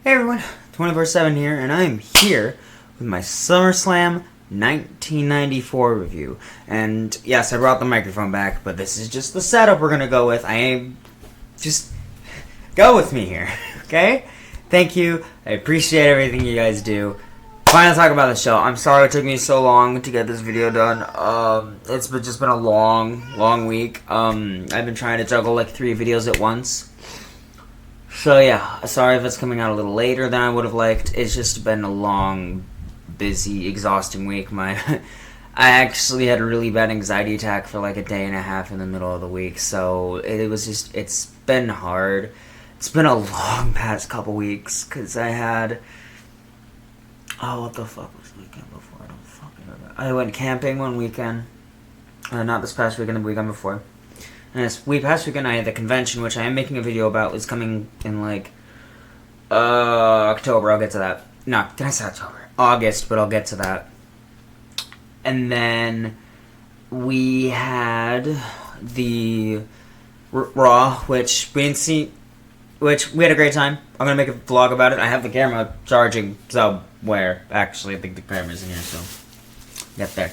Hey everyone, 24/7 here, and I am here with my SummerSlam 1994 review. And yes, I brought the microphone back, but this is just the setup we're gonna go with. Just go with me here, okay? Thank you. I appreciate everything you guys do. Finally, talk about the show. I'm sorry it took me so long to get this video done. It's just been a long week. I've been trying to juggle like 3 videos at once. So yeah, sorry if it's coming out a little later than I would have liked. It's just been a long, busy, exhausting week. I actually had a really bad anxiety attack for like a day and a half in the middle of the week. So it's been hard. It's been a long past couple weeks because I had... Oh, what the fuck was the weekend before? I don't fucking remember. I went camping one weekend. Not this past weekend, the weekend before. And this past weekend I had the convention, which I am making a video about. It's coming in like October. I'll get to that. No, did I say October? August, but I'll get to that. And then we had the Raw, which we didn't see, which we had a great time. I'm gonna make a vlog about it. I have the camera charging somewhere. Actually, I think the camera's in here, so get there.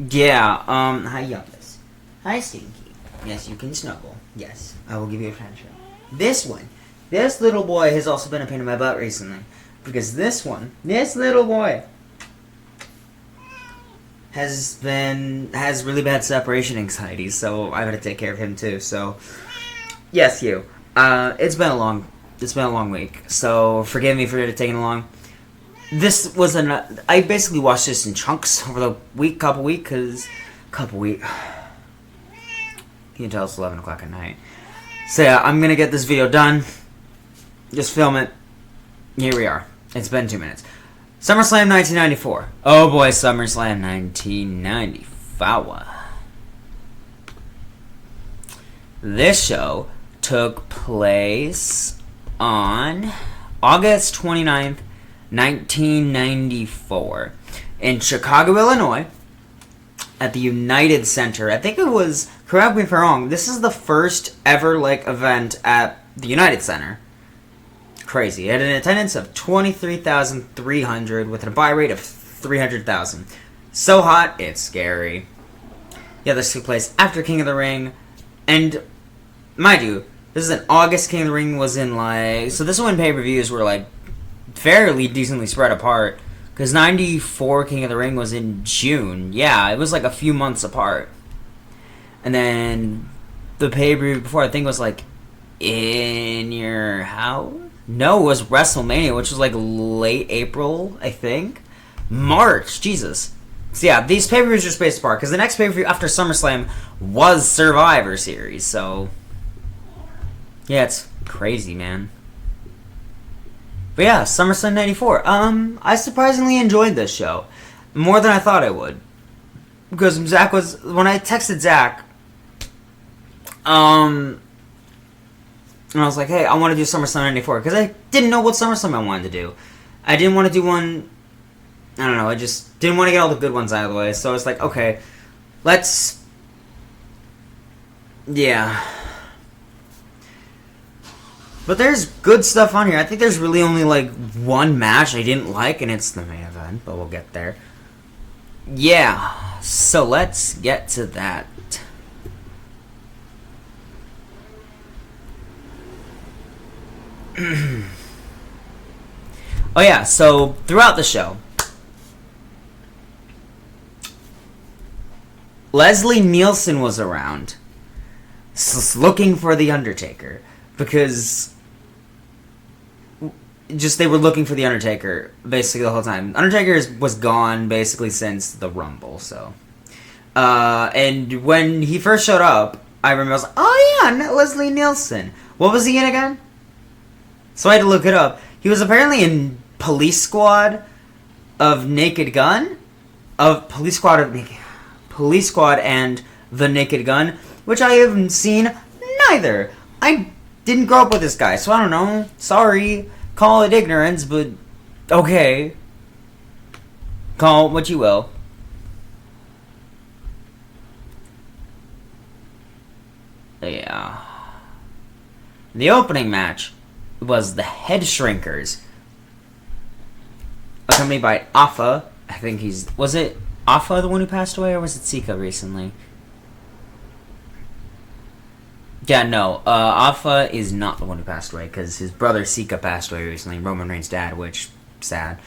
Yeah, hi Youngest. Hi Stinky. Yes, you can snuggle. Yes, I will give you a friendship. This little boy has also been a pain in my butt recently. Because this little boy has really bad separation anxiety, so I gotta take care of him too, so yes, you. It's been a long week, so forgive me for taking long. This was I basically watched this in chunks over the couple week. You can tell it's 11 o'clock at night. So yeah, I'm gonna get this video done. Just film it. Here we are. It's been 2 minutes. SummerSlam 1994. Oh boy, SummerSlam 1994. This show took place on August 29th, 1994 in Chicago, Illinois at the United Center. I think it was, correct me if I'm wrong, this is the first ever event at the United Center. Crazy. It had an attendance of 23,300 with a buy rate of 300,000. So hot, it's scary. Yeah, this took place after King of the Ring, and mind you, this is an August. King of the Ring was in so this is when pay-per-views were fairly decently spread apart, because 94 King of the Ring was in June. Yeah, it was a few months apart. And then the pay-per-view before, I think, was In Your House? No, it was WrestleMania, which was late April, I think. March, Jesus. So yeah, these pay-per-views are spaced apart, because the next pay-per-view after SummerSlam was Survivor Series, so yeah, it's crazy, man. But yeah, SummerSlam 94. I surprisingly enjoyed this show. More than I thought I would. Because when I texted Zach, and I was like, hey, I want to do SummerSlam 94. Because I didn't know what SummerSlam I wanted to do. I didn't want to do one, I don't know, I just didn't want to get all the good ones out of the way. So I was like, okay, yeah. But there's good stuff on here. I think there's really only one match I didn't like, and it's the main event, but we'll get there. Yeah, so let's get to that. Oh yeah, so throughout the show, Leslie Nielsen was around looking for The Undertaker. Because they were looking for The Undertaker basically the whole time. Undertaker was gone basically since the Rumble, so. And when he first showed up, I remember I was like, oh yeah, Leslie Nielsen. What was he in again? So I had to look it up. He was apparently in Police Squad of Naked Gun? Police Squad and The Naked Gun, which I haven't seen neither. I didn't grow up with this guy, so I don't know. Sorry. Call it ignorance, but okay. Call it what you will. Yeah. The opening match was the Head Shrinkers, accompanied by Afa. I think was it Afa the one who passed away, or was it Sika recently? Yeah, no. Afa is not the one who passed away, because his brother Sika passed away recently, Roman Reigns' dad, which, sad.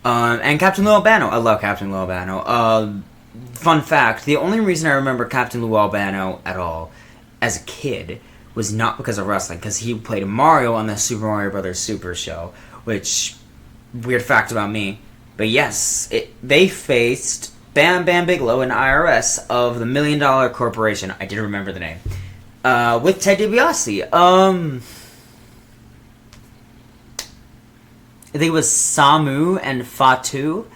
And Captain Lou Albano. I love Captain Lou Albano. Fun fact, the only reason I remember Captain Lou Albano at all, as a kid, was not because of wrestling, because he played Mario on the Super Mario Brothers Super Show, which, weird fact about me. But yes, they faced Bam Bam Bigelow and IRS of the $1 Million Corporation. I did remember the name. With Ted DiBiase. I think it was Samu and Fatu.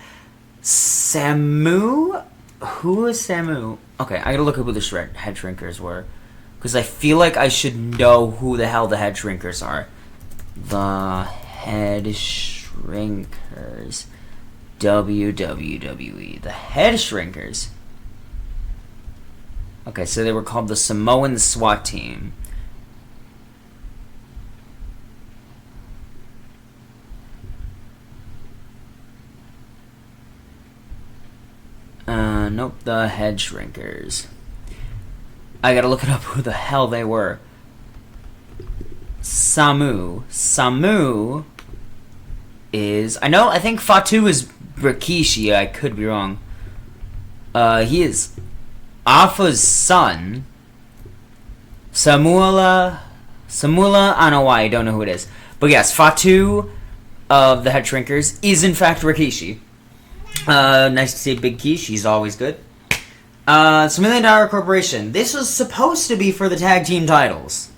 Samu? Who is Samu? Okay, I gotta look up who the Head Shrinkers were. Because I feel like I should know who the hell the Head Shrinkers are. The Head Shrinkers. WWE. The Head Shrinkers. Okay, so they were called the Samoan SWAT Team. Nope, the Head Shrinkers. I gotta look it up who the hell they were. Samu. Samu is... I think Fatu is Rikishi. I could be wrong. He is Afa's son. Samula, I don't know why, I don't know who it is. But yes, Fatu of the Head Shrinkers is in fact Rikishi. Nice to see Big Keish, he's always good. It's $1 Million Corporation. This was supposed to be for the tag team titles.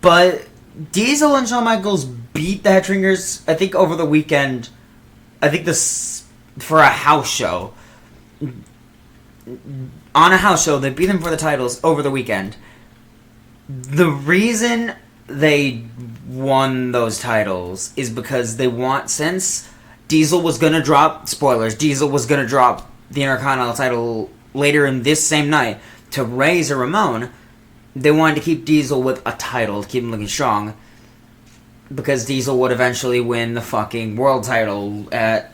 But Diesel and Shawn Michaels beat the Head Shrinkers, I think, over the weekend. I think this for a house show. On a house show, they beat them for the titles over the weekend. The reason they won those titles is because they want, since Diesel was going to drop, spoilers, Diesel was going to drop the Intercontinental title later in this same night to Razor Ramon, they wanted to keep Diesel with a title to keep him looking strong, because Diesel would eventually win the fucking world title at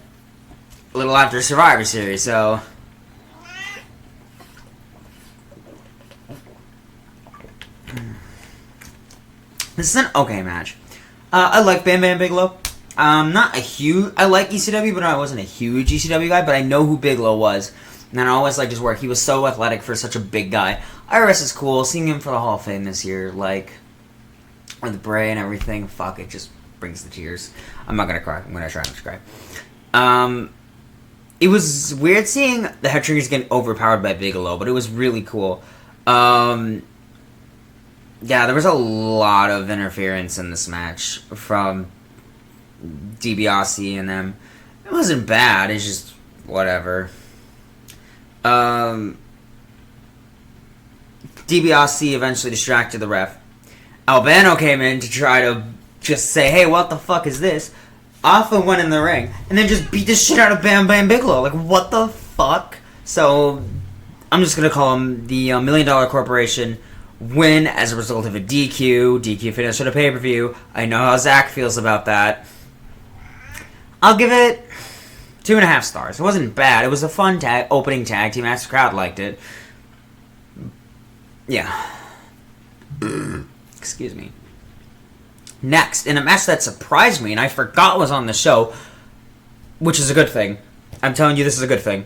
a little after Survivor Series, so... This is an okay match. I like Bam Bam Bigelow. Not a huge... I like ECW, but I wasn't a huge ECW guy, but I know who Bigelow was. And I always liked his work. He was so athletic for such a big guy. IRS is cool. Seeing him for the Hall of Fame this year, like, with Bray and everything, fuck, it just brings the tears. I'm not gonna cry. I'm gonna try not to cry. It was weird seeing the Head Shrinkers getting overpowered by Bigelow, but it was really cool. Yeah, there was a lot of interference in this match from DiBiase and them. It wasn't bad, it's just whatever. DiBiase eventually distracted the ref. Albano came in to try to just say, hey, what the fuck is this? Alpha went in the ring and then just beat the shit out of Bam Bam Bigelow. Like, what the fuck? So, I'm just gonna call him the $1 Million Corporation win as a result of a DQ. DQ finish at a pay-per-view. I know how Zach feels about that. I'll give it 2.5 stars. It wasn't bad. It was a fun opening tag team match. The crowd liked it. Yeah. Excuse me. Next, in a match that surprised me and I forgot was on the show, which is a good thing. I'm telling you, this is a good thing.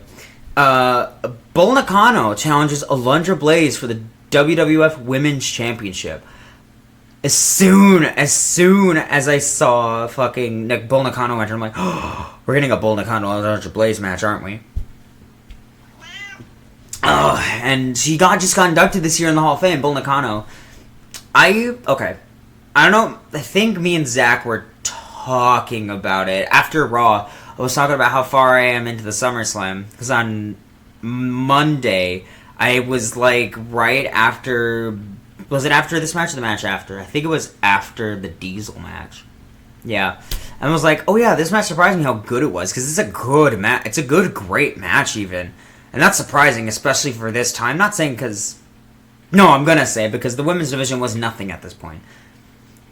Bull Nakano challenges Alundra Blaze for the WWF Women's Championship. As soon as I saw fucking Bull Nakano enter, I'm like, oh, we're getting a Bull Nakano Alundra Blaze match, aren't we? Oh, and she just got inducted this year in the Hall of Fame, Bull Nakano. Okay. I don't know, I think me and Zach were talking about it. After Raw, I was talking about how far I am into the SummerSlam. Because on Monday, I was like right after... Was it after this match or the match after? I think it was after the Diesel match. Yeah. And I was like, oh yeah, this match surprised me how good it was. Because it's a good match. It's a good, great match even. And that's surprising, especially for this time. Not saying because No, I'm gonna say it because the women's division was nothing at this point.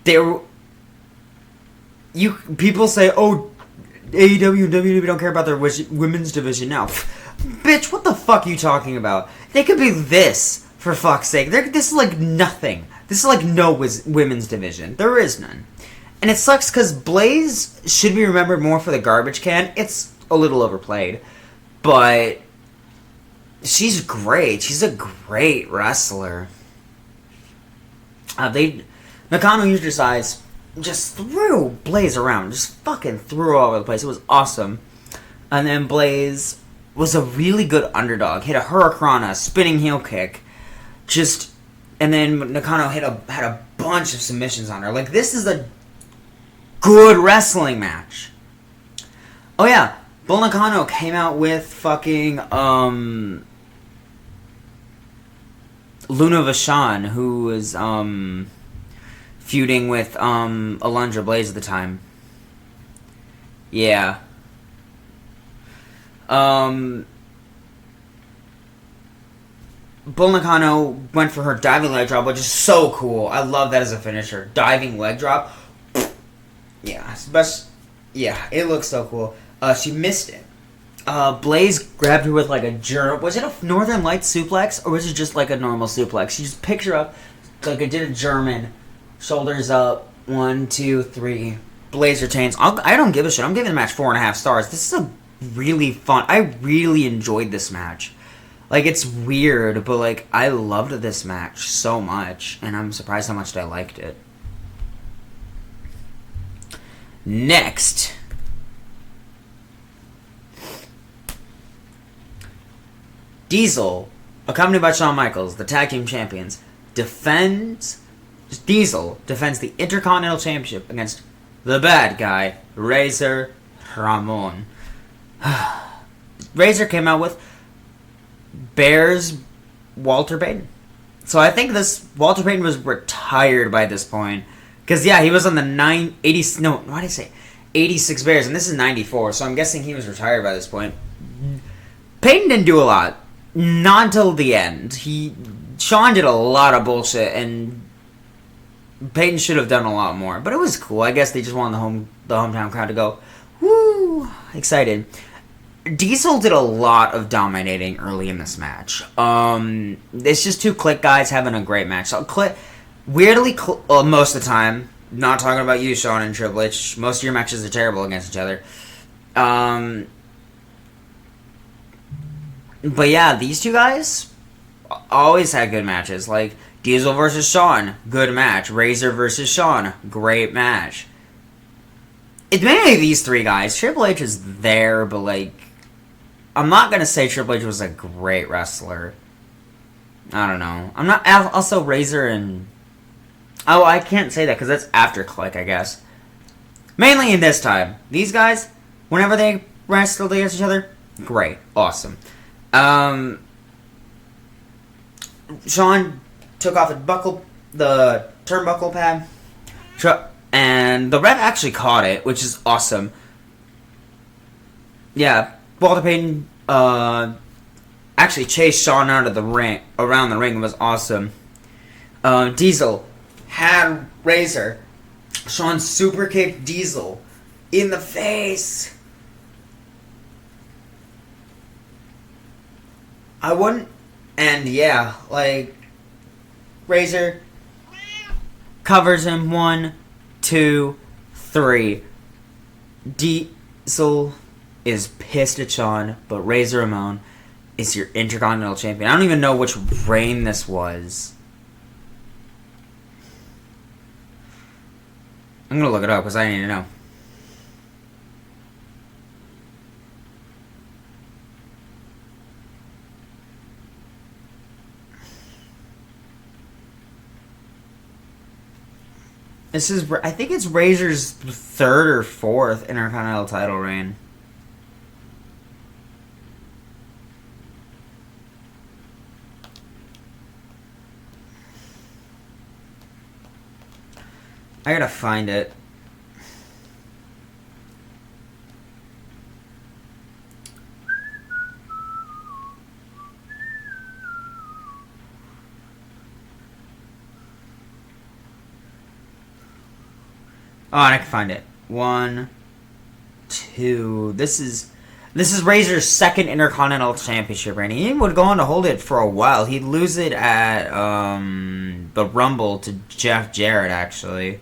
There, people say, "Oh, AEW and WWE don't care about their women's division now." Bitch, what the fuck are you talking about? They could be this, for fuck's sake. This is like nothing. This is like no women's division. There is none. And it sucks because Blaze should be remembered more for the garbage can. It's a little overplayed. But she's great. She's a great wrestler. Nakano used her size, just threw Blaze around. Just fucking threw her all over the place. It was awesome. And then Blaze was a really good underdog. Hit a Hurricanrana, spinning heel kick. And then Nakano had a bunch of submissions on her. Like, this is a good wrestling match. Oh yeah, Bull Nakano came out with fucking Luna Vachon, who was feuding with Alundra Blaze at the time. Yeah. Bull Nakano went for her diving leg drop, which is so cool. I love that as a finisher. Diving leg drop. Yeah, it looks so cool. She missed it. Blaze grabbed her with like a German. Was it a Northern Lights suplex or was it just like a normal suplex? She just picked her up like it did a German. Shoulders up. 1, 2, 3. Blaze retains. I don't give a shit. I'm giving the match 4.5 stars. This is a really fun. I really enjoyed this match. Like, it's weird, but like I loved this match so much, and I'm surprised how much I liked it. Next, Diesel, accompanied by Shawn Michaels, the tag team champions, Diesel defends the Intercontinental Championship against the bad guy, Razor Ramon. Razor came out with Bears Walter Payton. So I think Walter Payton was retired by this point. Because, yeah, he was on the 86 Bears, and this is 94, so I'm guessing he was retired by this point. Payton didn't do a lot. Not until the end. Shawn did a lot of bullshit, and Payton should have done a lot more. But it was cool. I guess they just wanted the hometown crowd to go, woo, excited. Diesel did a lot of dominating early in this match. It's just two Click guys having a great match. So weirdly, most of the time, not talking about you, Shawn and Triple H, most of your matches are terrible against each other. But yeah, these two guys always had good matches. Like, Diesel versus Shawn, good match. Razor versus Shawn, great match. It's mainly these three guys. Triple H is there, but like, I'm not gonna say Triple H was a great wrestler. I don't know. I'm not. Also, Razor and... Oh, I can't say that because that's after Click, I guess. Mainly in this time. These guys, whenever they wrestled against each other, great. Awesome. Shawn took off the turnbuckle pad. And the ref actually caught it, which is awesome. Yeah, Walter Payton actually chased Shawn around the ring. It was awesome. Diesel had Razor. Shawn super kicked Diesel in the face. I wouldn't. And yeah, like, Razor covers him. 1, 2, 3. Diesel is pissed at Shawn, but Razor Ramon is your Intercontinental Champion. I don't even know which reign this was. I'm gonna look it up because I need to know. I think it's Razor's 3rd or 4th Intercontinental title reign. I gotta find it. Oh, and I can find it. 1, 2. This is Razor's second Intercontinental Championship reign. He would go on to hold it for a while. He'd lose it at the Rumble to Jeff Jarrett, actually.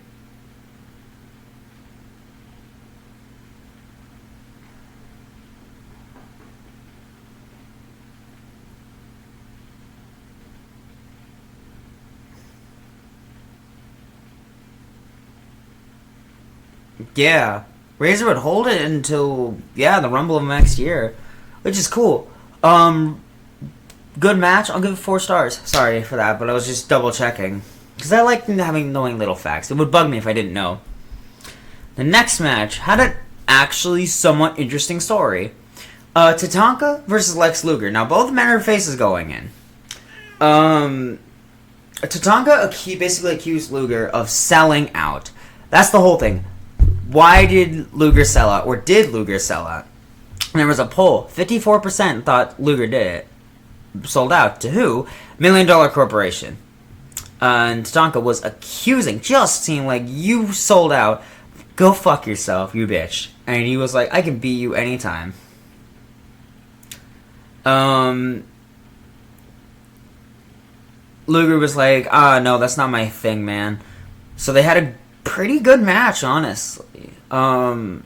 Yeah. Razor would hold it until, the Rumble of next year, which is cool. Good match. I'll give it 4 stars. Sorry for that, but I was just double checking. Because I like knowing little facts. It would bug me if I didn't know. The next match had an actually somewhat interesting story. Tatanka versus Lex Luger. Now, both men are faces going in. Tatanka basically accused Luger of selling out. That's the whole thing. Why did Luger sell out? Or did Luger sell out? And there was a poll. 54% thought Luger did it. Sold out. To who? $1 Million Corporation. And Tatanka was accusing, just seeing like, you sold out. Go fuck yourself, you bitch. And he was like, I can beat you anytime. Luger was like, no, that's not my thing, man. So they had a pretty good match, honestly. A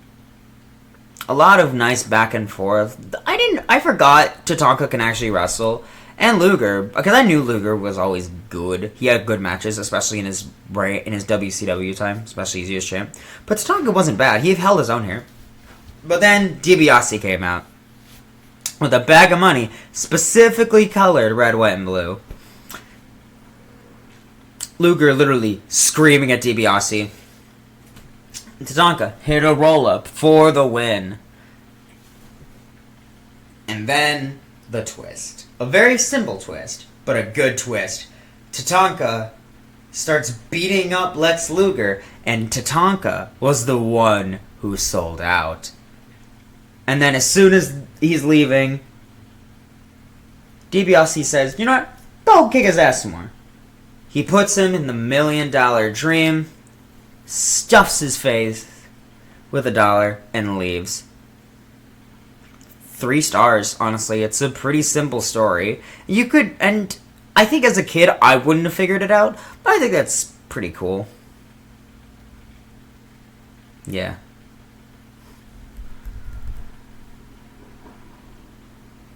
lot of nice back and forth. I forgot Tatanka can actually wrestle. And Luger, because I knew Luger was always good. He had good matches, especially in his WCW time, especially as he was champ. But Tatanka wasn't bad. He held his own here. But then DiBiase came out with a bag of money, specifically colored red, white, and blue. Luger literally screaming at DiBiase. Tatanka hit a roll-up for the win. And then the twist. A very simple twist, but a good twist. Tatanka starts beating up Lex Luger, and Tatanka was the one who sold out. And then as soon as he's leaving, DiBiase says, you know what? Go kick his ass some more. He puts him in the $1 Million Dream, stuffs his face with $1, and leaves. 3 stars, honestly. It's a pretty simple story. And I think as a kid, I wouldn't have figured it out, but I think that's pretty cool. Yeah.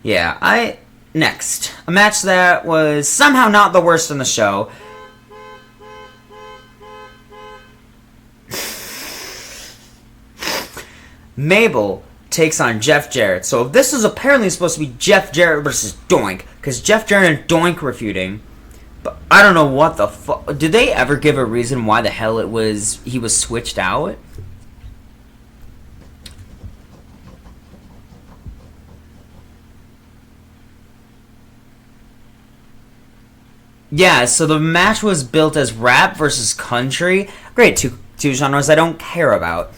Yeah, next. A match that was somehow not the worst in the show. Mabel takes on Jeff Jarrett. So this is apparently supposed to be Jeff Jarrett versus Doink, because Jeff Jarrett and Doink were feuding. But I don't know what the fuck. Did they ever give a reason why the hell he was switched out? Yeah, so the match was built as rap versus country. Great, two genres I don't care about.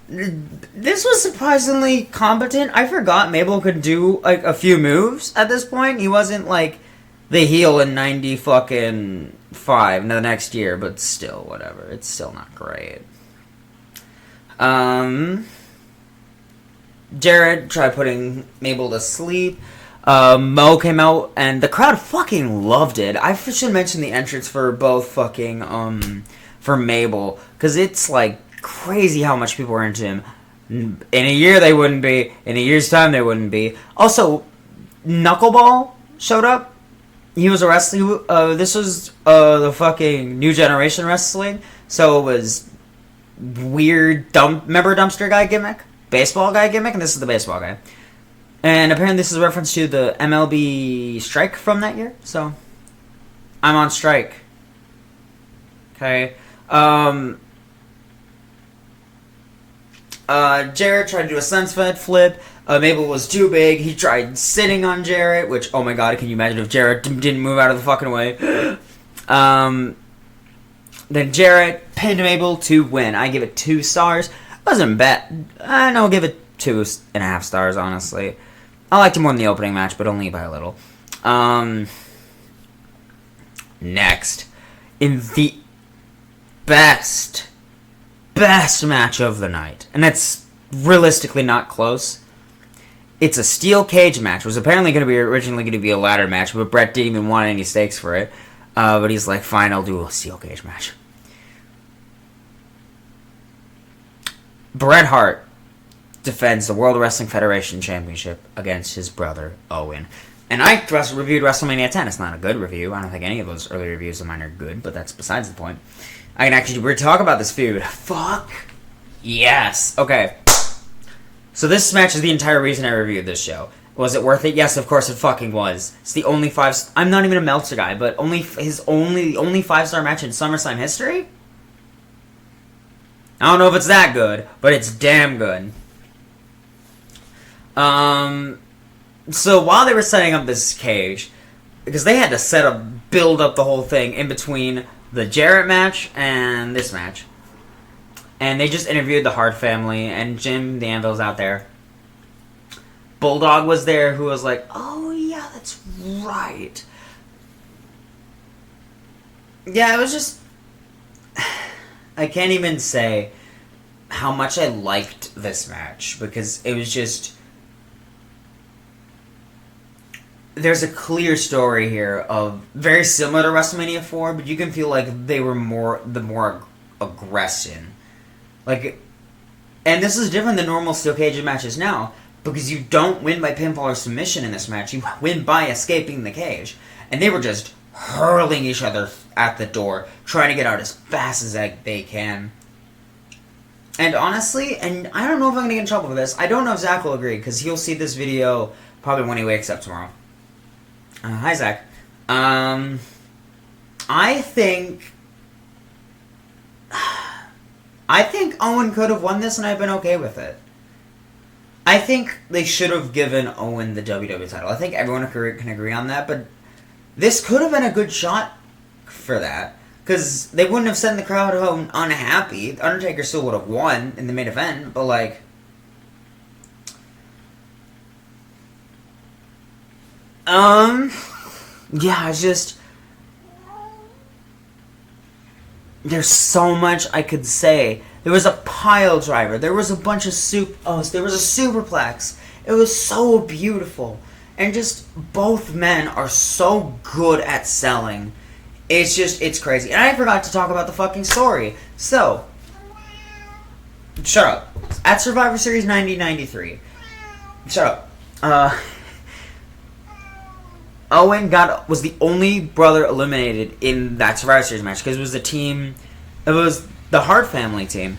This was surprisingly competent. I forgot Mabel could do like a few moves at this point. He wasn't like the heel in 90 fucking 5 the next year, but still, whatever. It's still not great. Jarrett tried putting Mabel to sleep. Mo came out, and the crowd fucking loved it. I should mention the entrance for both fucking, for Mabel, because it's, like, crazy how much people were into him. In a year, they wouldn't be. In a year's time, they wouldn't be. Also, Knuckleball showed up. He was a wrestler. This was, the fucking New Generation Wrestling, so it was weird, remember Dumpster Guy gimmick? Baseball guy gimmick, and this is the baseball guy. And apparently this is a reference to the MLB strike from that year. So, I'm on strike. Okay. Jarrett tried to do a sunset flip. Mabel was too big. He tried sitting on Jarrett, which, oh my god, can you imagine if Jarrett didn't move out of the fucking way? Then Jarrett pinned Mabel to win. I give it 2 stars. Wasn't bad. I'll give it 2.5 stars, honestly. I liked it more than the opening match, but only by a little. Next. In the best match of the night. And it's realistically not close. It's a steel cage match. It was apparently originally going to be a ladder match, but Bret didn't even want any stakes for it. But he's like, fine, I'll do a steel cage match. Bret Hart defends the World Wrestling Federation Championship against his brother, Owen. And I reviewed WrestleMania 10. It's not a good review. I don't think any of those early reviews of mine are good, but that's besides the point. I can actually talk about this feud. Fuck. Yes. Okay. So this match is the entire reason I reviewed this show. Was it worth it? Yes, of course it fucking was. It's the only I'm not even a Meltzer guy, but only 5-star match in SummerSlam history? I don't know if it's that good, but it's damn good. So while they were setting up this cage, because they had to build up the whole thing in between the Jarrett match and this match. And they just interviewed the Hart family, and Jim the Anvil's out there. Bulldog was there, who was like, oh yeah, that's right. Yeah, it was just... I can't even say how much I liked this match, because it was just... There's a clear story here of very similar to WrestleMania 4, but you can feel like they were more aggression. Like, and this is different than normal steel cage matches now, because you don't win by pinfall or submission in this match. You win by escaping the cage. And they were just hurling each other at the door, trying to get out as fast as they can. And honestly, and I don't know if I'm going to get in trouble for this, I don't know if Zach will agree, because he'll see this video probably when he wakes up tomorrow. Hi, Zach. I think Owen could have won this, and I've been okay with it. I think they should have given Owen the WWE title. I think everyone can agree on that, but this could have been a good shot for that, because they wouldn't have sent the crowd home unhappy. Undertaker still would have won in the main event, but like... Yeah, it's just... There's so much I could say. There was a pile driver. There was a bunch of there was a superplex. It was so beautiful. And just both men are so good at selling. It's crazy. And I forgot to talk about the fucking story. So, shut up. At Survivor Series 1993. Shut up. Owen was the only brother eliminated in that Survivor Series match, because it was the Hart family team.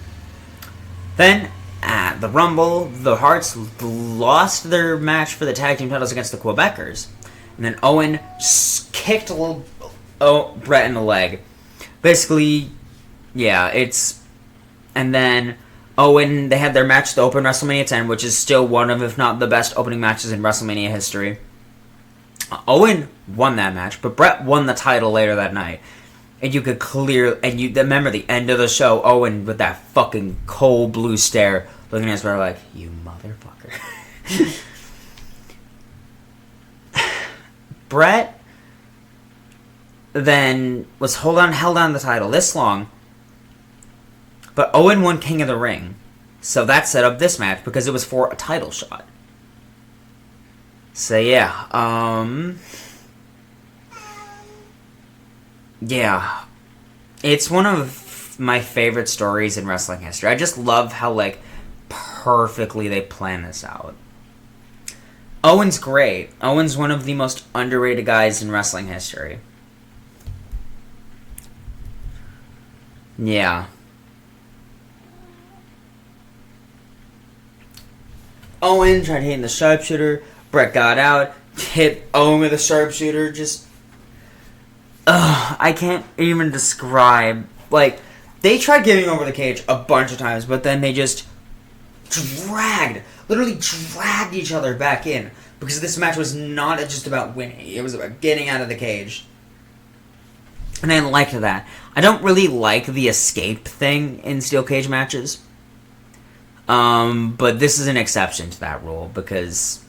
Then, at the Rumble, the Harts lost their match for the tag team titles against the Quebecers. And then Owen kicked Bret in the leg. Basically, yeah, and then Owen, they had their match to open WrestleMania 10, which is still one of, if not the best opening matches in WrestleMania history. Owen won that match, but Bret won the title later that night. And you could you remember the end of the show, Owen with that fucking cold blue stare, looking at his brother like, you motherfucker. Bret then was held on the title this long, but Owen won King of the Ring. So that set up this match, because it was for a title shot. So yeah, yeah, it's one of my favorite stories in wrestling history. I just love how, like, perfectly they plan this out. Owen's great. Owen's one of the most underrated guys in wrestling history. Yeah. Owen tried hitting the sharpshooter. Bret got out, hit Owen with a sharpshooter, just... I can't even describe... Like, they tried getting over the cage a bunch of times, but then they just literally dragged each other back in. Because this match was not just about winning, it was about getting out of the cage. And I liked that. I don't really like the escape thing in steel cage matches. But this is an exception to that rule, because...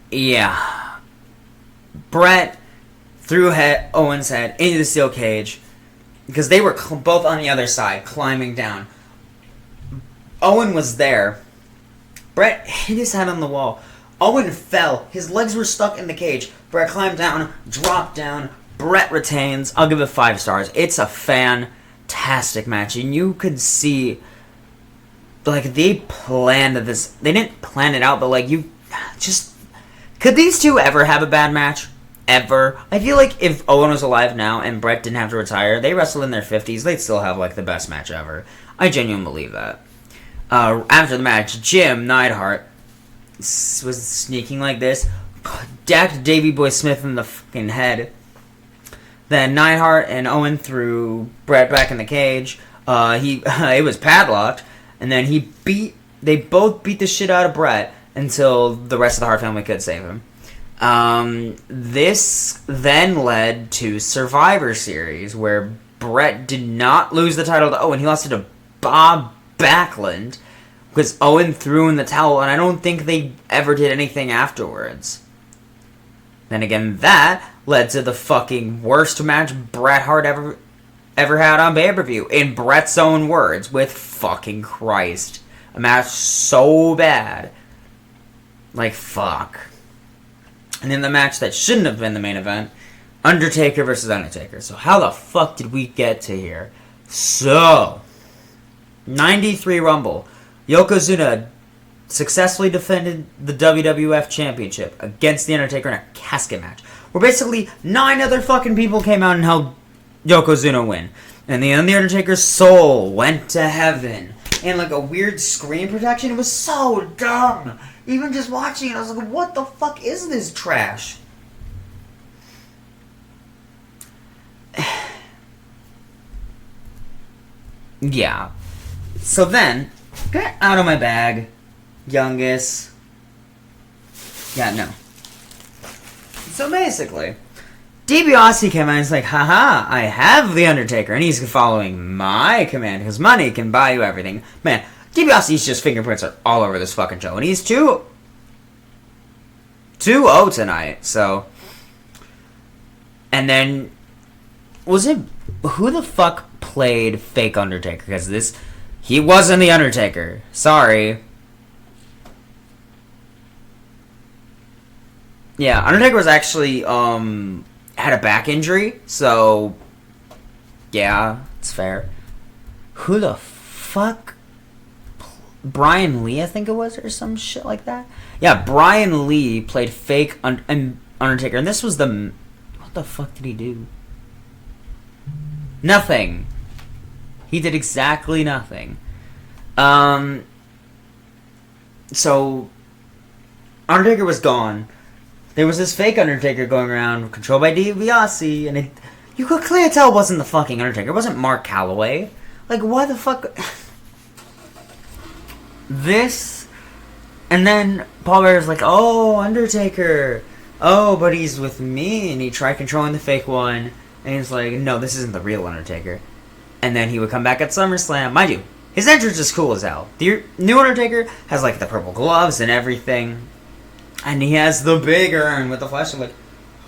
Yeah. Bret through Owen's head into the steel cage, because they were both on the other side, climbing down. Owen was there. Bret hit his head on the wall. Owen fell. His legs were stuck in the cage. Bret climbed down, dropped down. Bret retains. I'll give it 5 stars. It's a fantastic match, and you could see, like, they planned this. They didn't plan it out, but, like, you just... Could these two ever have a bad match? Ever? I feel like if Owen was alive now and Bret didn't have to retire, they wrestled in their 50s, they'd still have, like, the best match ever. I genuinely believe that. After the match, Jim Neidhart was sneaking like this, decked Davey Boy Smith in the fucking head. Then Neidhart and Owen threw Bret back in the cage. It was padlocked, and then they both beat the shit out of Bret until the rest of the Hart family could save him. This then led to Survivor Series, where Bret did not lose the title to Owen. He lost it to Bob Backlund, because Owen threw in the towel, and I don't think they ever did anything afterwards. Then again, that led to the fucking worst match Bret Hart ever had on pay-per-view, in Bret's own words, with fucking Christ. A match so bad. Like, fuck. And then the match that shouldn't have been the main event, Undertaker versus Undertaker. So how the fuck did we get to here? So, 93 Rumble. Yokozuna successfully defended the WWF Championship against The Undertaker in a casket match, where basically 9 other fucking people came out and helped Yokozuna win. And the Undertaker's soul went to heaven. And like a weird screen protection. It was so dumb. Even just watching it, I was like, what the fuck is this trash? Yeah. So then, get out of my bag, youngest. Yeah, no. So basically, DiBiase came out and he's like, haha, I have The Undertaker, and he's following my command, because money can buy you everything. Man, DiBiase's just fingerprints are all over this fucking show, and he's 2-0 tonight, so. And then, who the fuck played fake Undertaker? Because he wasn't The Undertaker. Sorry. Yeah, Undertaker was actually, had a back injury, so, yeah, it's fair. Who the fuck? Brian Lee, I think it was, or some shit like that? Yeah, Brian Lee played fake Undertaker, and this was what the fuck did he do? Nothing. He did exactly nothing. So, Undertaker was gone. There was this fake Undertaker going around, controlled by DiBiase, and you could clearly tell it wasn't the fucking Undertaker. It wasn't Mark Calloway. Like, why the fuck? This, and then Paul Bearer's like, oh, Undertaker. Oh, but he's with me, and he tried controlling the fake one, and he's like, no, this isn't the real Undertaker. And then he would come back at SummerSlam. Mind you, his entrance is cool as hell. The new Undertaker has, like, the purple gloves and everything. And he has the big urn with the flash. I'm like,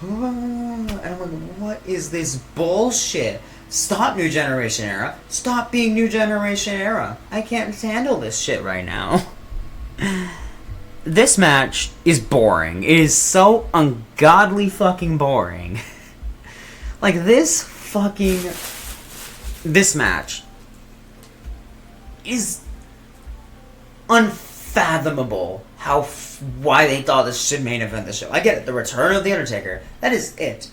oh. And I'm like, what is this bullshit? Stop New Generation Era. Stop being New Generation Era. I can't handle this shit right now. This match is boring. It is so ungodly fucking boring. Like, this match is unfathomable why they thought this should main event the show. I get it, the return of The Undertaker. That is it.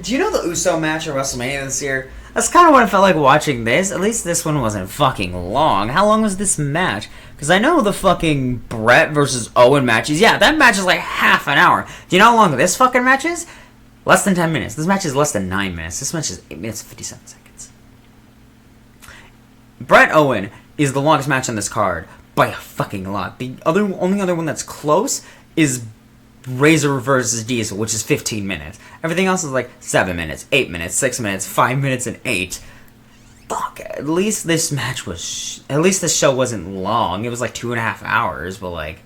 Do you know the Uso match at WrestleMania this year? That's kind of what it felt like watching this. At least this one wasn't fucking long. How long was this match? Because I know the fucking Bret versus Owen matches. Yeah, that match is like half an hour. Do you know how long this fucking match is? Less than 10 minutes. This match is less than 9 minutes. This match is 8 minutes and 57 seconds. Bret Owen is the longest match on this card by a fucking lot. The only other one that's close is Razor versus Diesel, which is 15 minutes. Everything else is like 7 minutes, 8 minutes, 6 minutes, 5 minutes, and 8. fuck, at least this match was, at least this show wasn't long. It was like 2.5 hours, but like,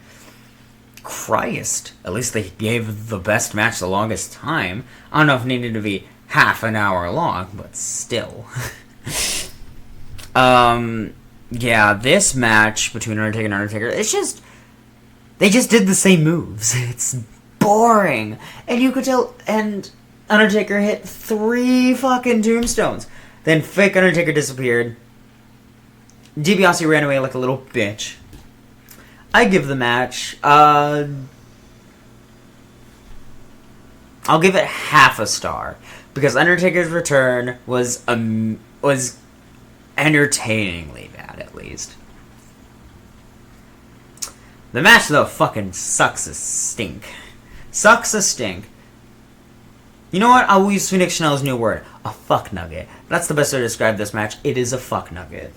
Christ, at least they gave the best match the longest time. I don't know if it needed to be half an hour long, but still. Yeah, this match between Undertaker and Undertaker, it's just, they just did the same moves. It's boring. And you could tell, and Undertaker hit 3 fucking tombstones. Then fake Undertaker disappeared. DiBiase ran away like a little bitch. I give the match, I'll give it half a star. Because Undertaker's return was entertainingly bad, at least. The match, though, fucking sucks a stink. Sucks a stink. You know what? I'll use Phoenix Chanel's new word. A fuck nugget. That's the best way to describe this match. It is a fuck nugget.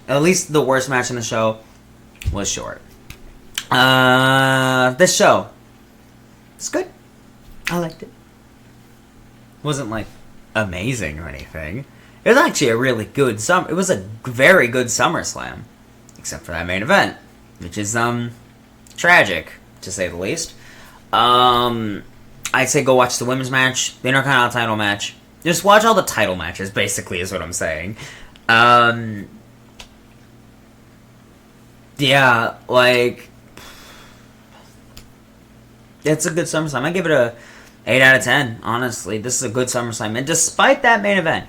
At least the worst match in the show was short. This show. It's good. I liked it. Wasn't like amazing or anything. It was actually a really good it was a very good SummerSlam. Except for that main event. Which is tragic, to say the least. I'd say go watch the women's match, the Intercontinental title match. Just watch all the title matches, basically, is what I'm saying. Yeah, like, it's a good SummerSlam. I give it a 8 out of 10, honestly. This is a good SummerSlam. And despite that main event,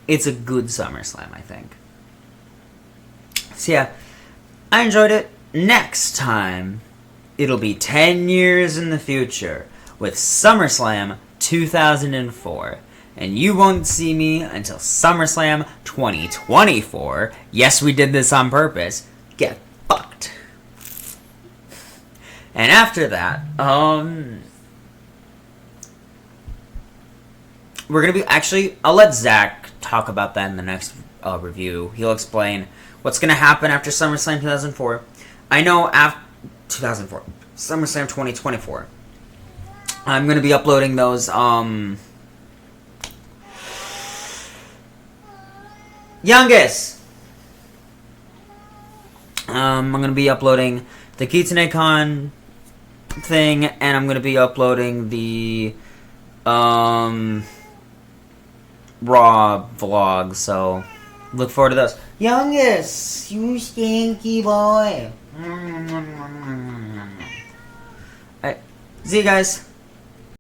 it's a good SummerSlam, I think. So yeah, I enjoyed it. Next time, it'll be 10 years in the future with SummerSlam 2004. And you won't see me until SummerSlam 2024. Yes, we did this on purpose. Get fucked. And after that, we're gonna be, actually, I'll let Zach talk about that in the next review. He'll explain what's gonna happen after SummerSlam 2004. I know after 2004, SummerSlam 2024. I'm gonna be uploading those, Youngest! I'm gonna be uploading the Kitsune Con thing, and I'm gonna be uploading the, Raw vlog, so look forward to those. Youngest! You stinky boy! Alright, see you guys.